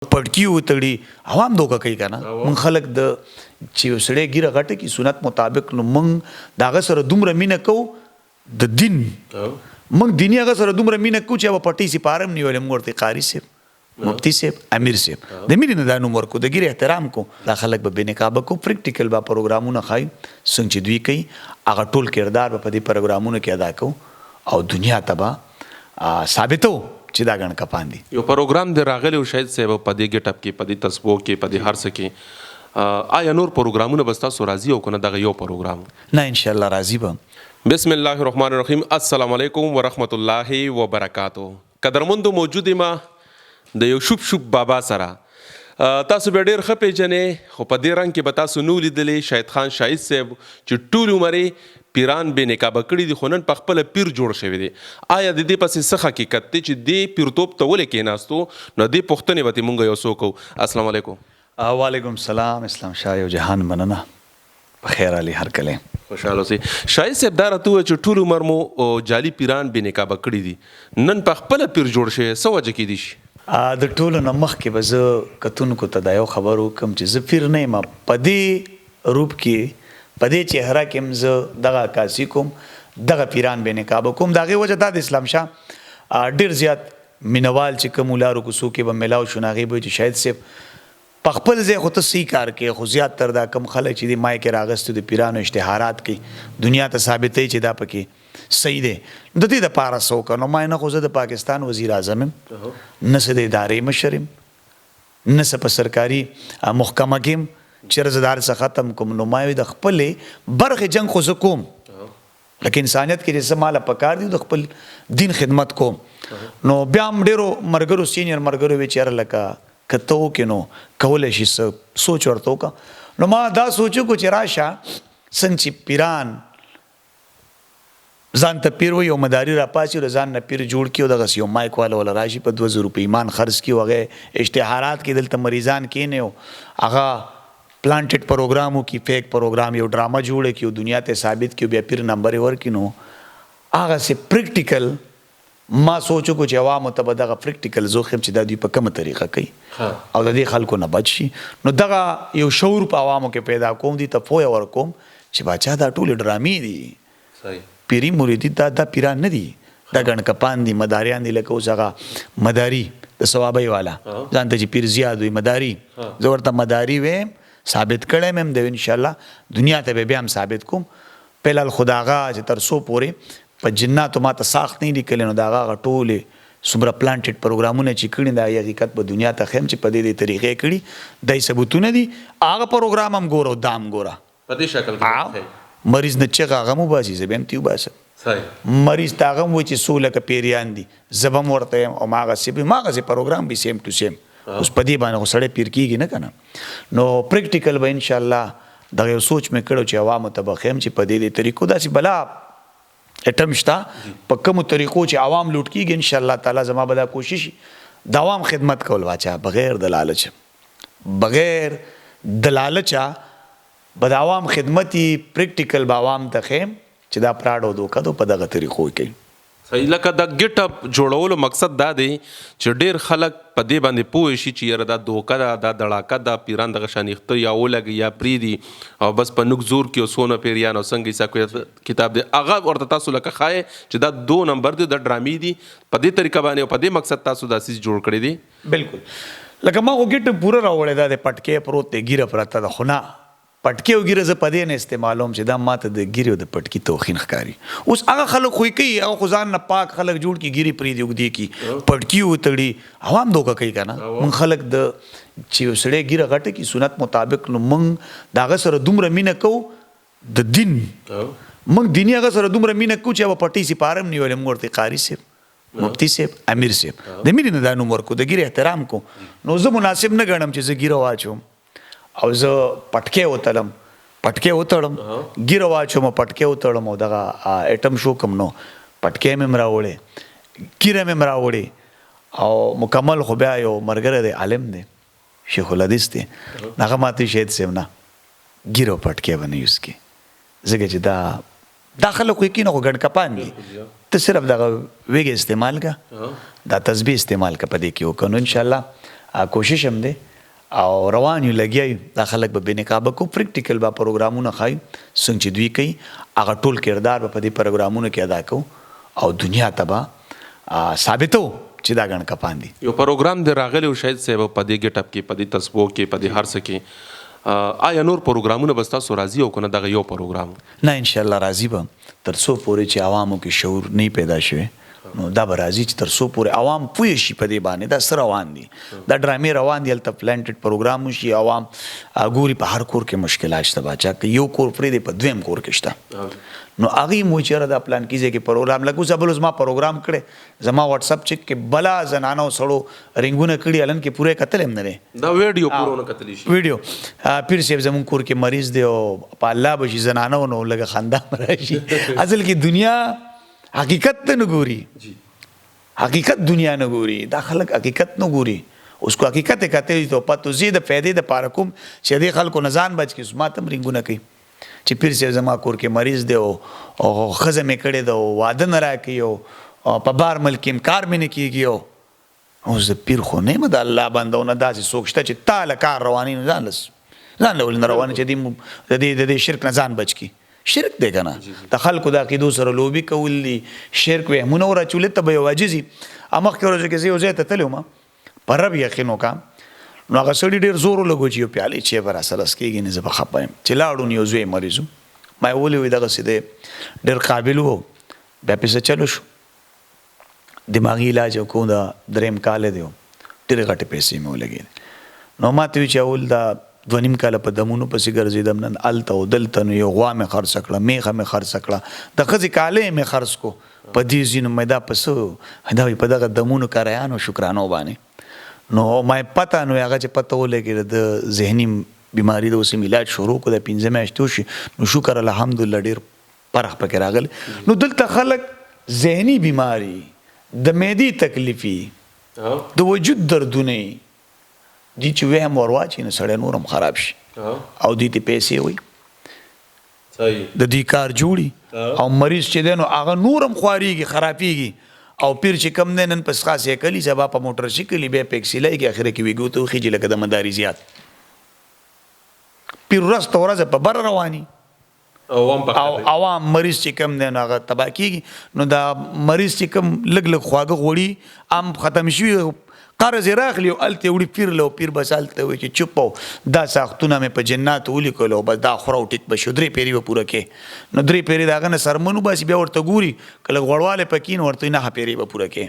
پټکی وتړي عوام دوکه کوي کنه من خلک د چې سړی ګیره غټه کی سنت مطابق نو من داغه سره دومره مینه کو د دین من دیني هغه سره دومره مینه کو چې په پټي سي پارم نیولم ورته قاری سي مفتی صاحب امیر صاحب د مینې نه دانو ورکو د ګیره احترام کو دا خلک به بنقاب کو پریکټیکل با پروګرامونه خای څنګه چې دوی کوي هغه ټول کردار په دې پروګرامونو کې ادا کو او دنیا تبا ثابتو چې دا غن کپان دي یو پروګرام دی راغلی او شاید صاحب په دې ګټ اپ کې په دې تسبو کې په دې هر څه کې آیا نور پروګرامونه بس تاسو راضي او کنه دغه یو پروګرام نه ان شاء الله راضي به بسم الله الرحمن الرحیم السلام علیکم ورحمت الله وبرکاتہ قدرمندو موجود ما د یو شوب بابا سره تاسو به ډیر ښه پیژنې خو په دې رنګ کې به تاسو نو لیدلې شاهد خان شاهد صاحب چې ټول عمر پیران به نکاح کړي دي خو نن په خپل پیر جوړ شوی دی آیا د دې پسې څه حقیقت دی چې دې پیرتوب ته ولې کېناستو نو دې پوښتنې به مونږ یو څوک السلام علیکم وعلیکم السلام اسلام شاه یو جهان مننه بخیر علی هر کله خوشاله سي شاهد صاحب دا راته چې ټول عمر مو جعلي پیران به نکاح کړي دي نن په خپل پیر جوړ شوی څه وجه کې دي د ټولو نه مخکې به زه کتونکو ته دا یو خبر وکم چې زه پیر نه یم په دې روپ کې په دې چهره کې زه دغه عکاسي کوم دغه پیران به نقاب کوم دغه وجه د اسلام شاه ډیر زیات مینوال چې کوم لارو کو سو کې به ملاو شناغي به چې شاید سه په خپل ځای خو ته صحیح کار کې خو زیات تر دا کم خلک چې د مای کې راغستو د پیرانو اشتهارات کې دنیا ته ثابتې چې دا پکې صحیح دی د دې د پاره سو کنو ما نه خو زه د پاکستان وزیر اعظم نه سه د ادارې مشرم نه سه په سرکاري محکمه کې چې رضدار څخه ختم کوم نو ما د خپل برخه جنگ خو کوم لکه انسانیت کې چې مال پکار دی د خپل دین خدمت کوم نو بیا ډیرو مرګرو سینیئر مرګرو وچیر لکه کته کې نو کولای شي سوچ ورته کا نو ما دا سوچو کو چې راشه څنګه پیران ځان ته پیر وي او مداري را پاسي ځان نه پیر جوړ کیو دغه یو مایک والا ولا راشي په 2000 روپۍ ایمان خرج کیو هغه اشتهارات کې دلته مریضان کې نه هغه پلانټډ پروګرامو کې فیک پروګرام یو ډراما جوړه کیو دنیا ته ثابت کیو بیا پیر نمبر ورکینو هغه سي پریکټیکل ما سوچو کو چې عوامو ته دغه پریکټیکل زوخم چې د دوی په کومه طریقه کوي او د دې خلکو نه بچ شي نو دغه یو شعور په عوامو کې پیدا کوم دي ته پوهه ورکوم چې بچا دا ټول ډرامې دي صحیح پیری مریدی دا پیران نه دي دا ګڼ کپان دي مداریان دي لکه اوس هغه مداري د ثوابي والا ځان ته چې پیر زیاد وي مداري زه ورته مداري ویم ثابت کړم هم د ان شاء الله دنیا ته به هم ثابت کوم پهل خداغه چې تر سو پورې په جناتو ماته ساخت نه لیکل نو داغه ټوله سمره پلانټډ پروګرامونه چې کړي دا حقیقت په دنیا ته خیم چې په دې طریقې کړي دای ثبوتونه دي هغه پروګرام هم ګورو دام ګورا په دې شکل کې مریض نه چې هغه مو باسي زبم تیو باسه صحیح مریض تاغه و چې سوله ک پیریان دي زبم ورته او ماغه سی پروګرام به سیم ټو سیم اوس په دې باندې سړی پیر کیږي نه کنه نو پریکټیکل به ان شاء الله دا یو سوچ مې کړو چې عوامو ته بخیم چې په دې طریقو داسې بلا اټم شتا په کوم طریقو چې عوام لوټ کیږي ان شاء الله تعالی زما به دا کوشش دوام خدمت کول واچا بغیر د لالچ بد عوام خدمتي پریکټیکل به عوام ته خیم چې دا پراډو دوکا په دغه طریقو کوي صحیح لکه د ګټ اپ جوړولو مقصد دا دی چې ډیر خلک په دې باندې پوه شي چې یاره دا دوکه دا دړاکه دا پیران دغه شانیخته یا ولګي یا پریدي او بس په نوک زور کې سونه پیریان او څنګه یې کتاب دی هغه ورته تاسو لکه خای چې دا 2 نمبر دی د ډرامې دی په دې طریقه باندې په دې مقصد تاسو د اساس جوړ کړی دی بالکل لکه ما وګټ پورا راوړی دا د پټکې پروت دی ګیره پرته د خونه پټکی او ګیره ز پدې نه استعمالوم چې دا ماته د ګیره د پټکی توخین ښکاری اوس هغه خلک خوې کوي او خدان نه پاک خلک جوړ کی ګیری پری دی وګدي کی پټکی وتړي عوام دوکه کوي کنه من خلک د چې وسړې ګیره غټه کی سنت مطابق نو من داغه سره دومره مینه کو د دین من دیني هغه سره دومره مینه کو چې په پټی سي پارم نیولم ورته قاری سي مفتی صاحب امیر صاحب د مینې نه دانو ورکو د ګیره احترام کو نو زه مناسب نه ګڼم چې زه ګیره واچوم او زه پټکې وتړم ګیره واچوم پټکې وتړم او دغه اټم شو کوم نو پټکې مې راوړې ګیره مې راوړې او مکمل خو بیا یو مرګره دی عالم دی شیخ الحدیث دی هغه ماته شهید سیم نه ګیره پټکې باندې یوز کی زګه چې دا داخله کوي کینو ګډ کپان دي ته صرف دغه ویګ استعمال کا دا تسبیح استعمال کا پدې کې وکړو ان شاء الله کوشش هم دی او روان یو لګیا یو دا خلک به بېنقابه کو پریکټیکل به پروګرامونه ښایو څنګه چې دوی کوي هغه ټول کردار به په دې پروګرامونو کې ادا کوو او دنیا ته به ثابتو چې دا ګڼ کپان دي. یو پروګرام دی راغلی و شاید صاحب په دې ګټ اپ کې په دې تصبو کې په دې هر څه کې آیا نور پروګرامونه به ستاسو راځي او که نه دغه یو پروګرام؟ نه انشاءالله راځي به تر څو پورې چې عوامو کې شعور نه پیدا شوی نو دا به راځي چې تر څو پورې عوام پوه شي په دې باندې دا څه روان دي دا ډرامې روان دي هلته پلانټډ پروګرام وشي عوام ګوري په هر کور کې مشکلات شته باچا که یو کور پرېږدي په دویم کور کې شته نو هغې مو چېرې دا پلان کیږي کې پروګرام لکه اوس بل زما پروګرام کړی زما واتساپ چیک کې بلا زنانو سړو رنګونه کړي هلن کې پوره کتل هم نه دی دا ویډیو پوره نه کتلی شي ویډیو پیر صاحب زمونږ کور کې مریض دی او په الله به شي زنانو نو لږه خندا به راشي اصل کې دنیا حقیقت ته نه ګوري حقیقت دنیا نه ګوري دا خلک حقیقت نه ګوري اوس کو حقیقت کته ته پته زی د فائدې د پاره کوم چې دې خلکو نزان بچ کې سما تم رنګونه کوي چې پیر صاحب زما کور کې مریض دی او خزه مې کړی دی او واده نه راکوي او په بار ملک کې کار مې نه کېږي او اوس د پیر خو نه یم د الله بندونه داسې څوک شته چې تا له کار رواني نه ځان له ولې نه رواني چې د شرک نه ځان بچ کړي شرک دی که نه د خلکو د عقیدو سره لوبي کول دي شرک وهمونه ورچولې ته به یو عاجزي مخکې ورځو کې زه یو ځای ته تللی وم په رب یقین وکړه نو هغه سړي ډېر زور ولګو چې یو پیالې چې به راسره څکېږي نه زه به خفه یم چې لاړو نو یو زوی مریض و ما یې ولې وایي دغسې دی ډېر قابل و بیا پسې چلو شو دماغي علاج وکړو د درېیم کال دی ډېرې غټې پیسې مې ولګېدې نو ما ته وایي چې اول دا 2.5 کاله په دمونو پسې ګرځېدم نن هلته او دلته نو یو غوا مې خرڅه کړه میخه مې خرڅه کړه د ښځې کالی مې خرڅ کو په دې ځینو مې دا په څه دا وایي په دغه دمونو کریانو شکرانو باندې نو ما پته نو هغه چې پته ولګېده د ذهني بیماري د اوس علاج شروع کړو د 15 میاشتې وشي نو شکر الحمدلله ډېر فرق پکې راغلی نو دلته خلک ذهني بیماري د معدې تکلیفي د وجود دردونه دي چې وهم ورواچي نو سړی نور هم خراب شي او دې ته پیسې وي د دې کار جوړي او مریض چې دی نو هغه نور هم خوارېږي خرابېږي او پیر چې کم دی نن په خاص کلي سبا په موټر سایکل بیا په اکسیلایږي اخره کې ویګو ته وخېږي لکه د مداري زیات پیر ورځ ته ورځ په بر رواني او عوام مریض چې کم دی نو هغه تباه کېږي نو دا مریض چې کم لږ لږ خواږه غوړي ام ختم شوي قرض یې راخلي او هلته وړي پیر له پیر بس هلته وایي چې چوپ او دا ساختونه مې په جناتو ولیکلو او بس دا خوره او ټیک به شو 3 پیرې به پوره کې نو 3 پیرې د هغه نه سرمن وباسي بیا ورته ګوري که لږ غوړوالی پکې نو ورته وایي 9 پیرې به پوره کې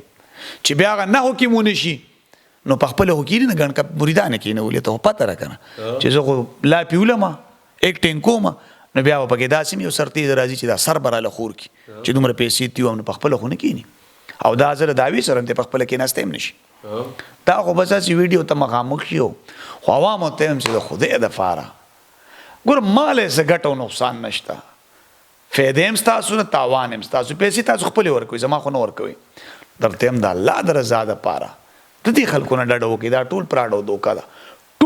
چې بیا هغه 9 کې مو نه شي نو په خپله خو کېږي نه ګڼ کپ مریدانه کېنولې ته خو پته را که نه چې زه خو لا پیولم ایک ټینک کوم نو بیا به پکې داسې یو سرتیز راځي چې دا سر به راله خور کړي چې دومره پیسې تیو نو په خپله خو نه کېني او دا زه له دعوې سره هم په خپله کېناستی هم نه شي دا خو بس هسې ویډیو ته مخامخ شي خو عوامو ته هم چې د خدای دپاره ګوره مال یې څه ګټه او نقصان نشته فایده هم ستاسو نه تاوان هم ستاسو پیسې تاسو خپلې ورکوئ زما خو نه ورکوئ درته هم د الله د رضا دپاره د دې خلکو نه ډډه وکړئ دا ټول پراډ او دوکه ده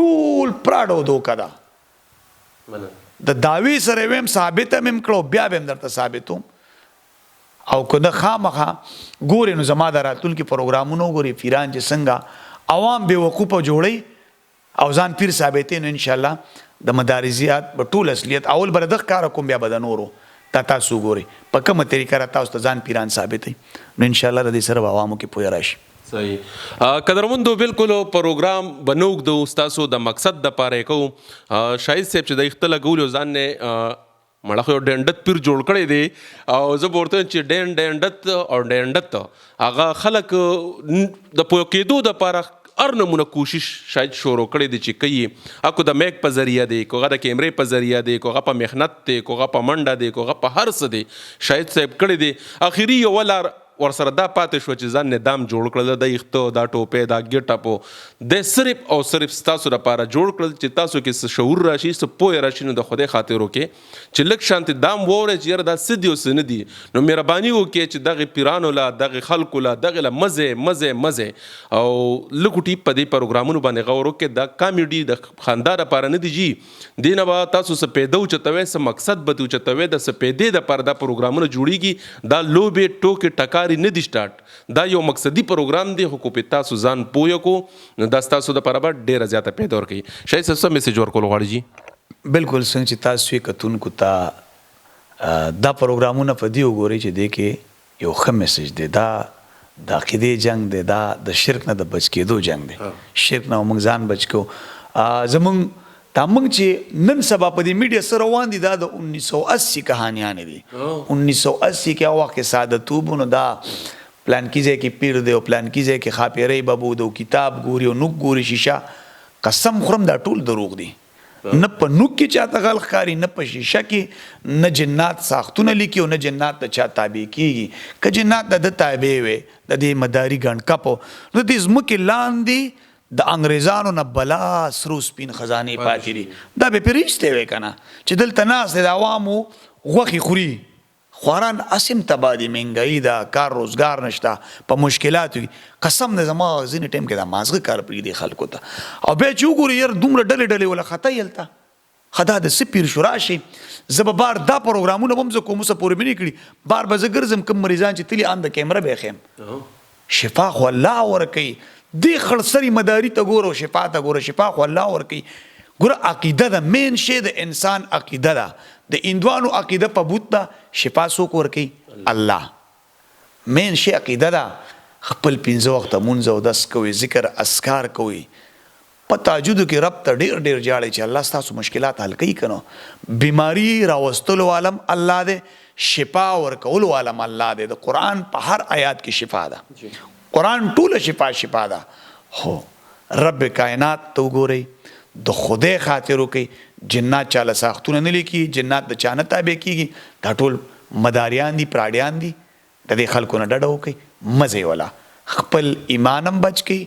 ټول پراډ او دوکه ده د دعوې سره ویم ثابته مې هم کړو بیا به هم درته ثابتوم او که نه خامخا ګورې نو زما د راتلونکي پروګرامونو وګورې پیران چې څنګه عوام بې وقوفه جوړوي او ځان پیر ثابتوي نو انشاءالله د مدارزیات به ټول اصلیت اول به دغه کاره کوم بیا به د نورو دا تاسو ګورئ په کومه طریقه را تاسو ته ځان پیران ثابتوي نو انشاءالله د دې سره به عوامو کې پوهه راشي صحیح قدرمندو بالکل پروګرام بنوک دو ستاسو د مقصد د پاره کو شاهد صاحب چې د اخته لګول ځان نه مړه خو ډنډت پیر جوړ کړی دی او زه ورته چې ډنډت او ډنډت هغه خلک د پوه کېدو دپاره هر نمونه کوشش شاید شروع کړی دی چې کوي اکو د میک په ذریعه دی کوغه د کیمرې په ذریعه دی کوغه په محنت دی کوغه په منډه دی کوغه په هر څه دی شاید صاحب کړی دی اخري یو ولار ورسره دا پاتې شو چې ځان نظام جوړ کړل د اخته دا ټوپې دا ګټ اپو د صرف او صرف ستاسو لپاره جوړ کړل چې تاسو کې څه شعور راشي څه پوهه راشي نو د خدای خاطر وکړي چې لږ شانتې دام وورئ چې یاره دا څه دي او څه نه دي نو مهرباني وکړئ چې دغې پیرانو له دغې خلکو له دغې له مزې او لږ په دې پروګرامونو باندې غور وکړئ دا کامیډي د خندا دپاره نه دي جي دې نه به تاسو څه پیدا اوچتوئ څه مقصد به دې اوچتوئ د څه پیدې دپاره دا پروګرامونه جوړېږي دا لوبې ټوکې ټکا لارې نه دی سٹارټ دا یو مقصدي پروګرام دی خو په تاسو ځان پوه کو نو دا ستاسو د پاره ډیره زیاته پیدا ورکوي شاید څه میسج ورکول غواړي جی بالکل څنګه چې تاسو یې کتونکو ته دا پروګرامونه په دې وګورئ چې دې کې یو ښه میسج دی دا د عقیدې جنگ دی دا د شرک نه د بچ کېدو جنگ دی شرک نه موږ ځان بچ کو زمونږ دا موږ چې نن سبا په دې میډیا سره روان دي دا د 1980 کهانیان دي 1980 کې هغه وخت سعادتوبونو دا پلان کیږي کې پیر دی او پلان کیږي کې خاپیرې بابو دو کتاب ګوري او نوک ګوري شیشه قسم خورم دا ټول دروغ دي نه په نوک کې چاته غل ښکاري نه په شیشه کې نه جنات ساختونه لیکي او نه جنات ته چا تابع کیږي که جنات د تابع وي د دې مداري ګڼ کپو نو دې ځمکې لاندې د انګریزانو نه بلا سرو سپین خزانې پاتې دي دا به پرېشته وي که نه چې دلته ناست د عوامو غوښې خوري خواران اسیم تبادی مهنګایي دا کار روزګار نشته په مشکلاتو قسم دې زما ځینې ټایم کې دا مازغه کار پرېږدي خلکو ته او بیا چې وګورې یار دومره ډلې ولا خطا یلته خدا د سپیر شو راشي زه به بار دا پروګرامونه به هم زه کوم څه پورې مې نه کړي بار به زه ګرځم کوم مریضان چې تلي ان د کیمره به یې ښیم شفا خو الله ورکوي دې خړسري مداري ته ګوره شفا ته ګوره شفا خو الله ورکوي ګوره عقیده ده مین شی د انسان عقیده ده د هندوانو عقیده په بوت ده شفا څوک ورکوي الله مین شی عقیده ده خپل 15 وخته مونځ او دس کوئ ذکر اذکار کوئ په تهجدو کې رب ته ډېر جاړئ چې الله ستاسو مشکلات حل کوي که نو بیماري راوستلو عالم الله دی شفا ورکولو عالم الله دی د قرآن په هر آیات کې شفا ده قرآن ټوله شفا ده هو رب کائنات ته وګورئ د خدای خاطر وکړئ جنات چاله ساختونه نه لیکي جنات د چا نه تابع کېږي دا ټول مداریان دي پراډیان دي د دې خلکو نه ډډه وکړئ مزې والا خپل ایمان هم بچ کړئ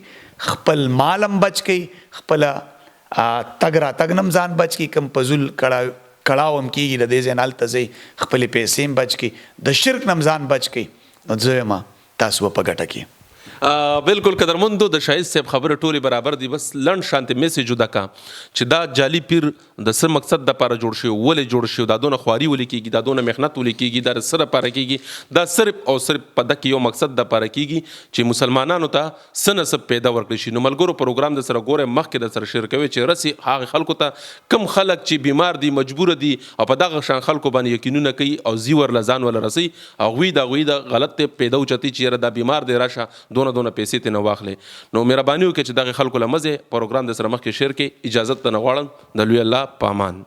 خپل مال هم بچ کړئ خپل تګ راتګ نه هم ځان بچ کړئ کوم په زول کړاو هم کېږي د دې ځای نه هلته ځئ خپلې پیسې هم بچ کړئ د شرک نه هم ځان بچ کړئ نو زه یم تاسو به په ګټه کې بالکل قدرمندو د شایست صاحب خبره ټولې برابر دي بس لنډ شانتې میسج ودا کا چې دا جعلي پیر د څه مقصد دپاره جوړ شوی ولې جوړ شوی دا دونه خواري ولې کېږي دا دونه محنت ولې کېږي دا د څه دپاره کېږي دا صرف او صرف په ده کې یو مقصد دپاره کېږي چې مسلمانانو ته څه نصب پیدا ورکړي شي نو ملګرو پروګرام د سره ګوره مخکې د سره شیر کوي چې رسي هغه خلکو ته کم خلک چې بیمار دي مجبوره دي او په دغه شان خلکو باندې یقینونه کوي او زی ورله ځان وله رسي هغوی د هغوی د غلط پیدا اوچتي چې یاره دا بیمار دی راشه دونه پیسې ته نه واخلي نو مهرباني وکړئ چې دغه خلکو له مزې پروګرام د سره مخکې شیر کې اجازت ته نه غواړم د لوی الله په امان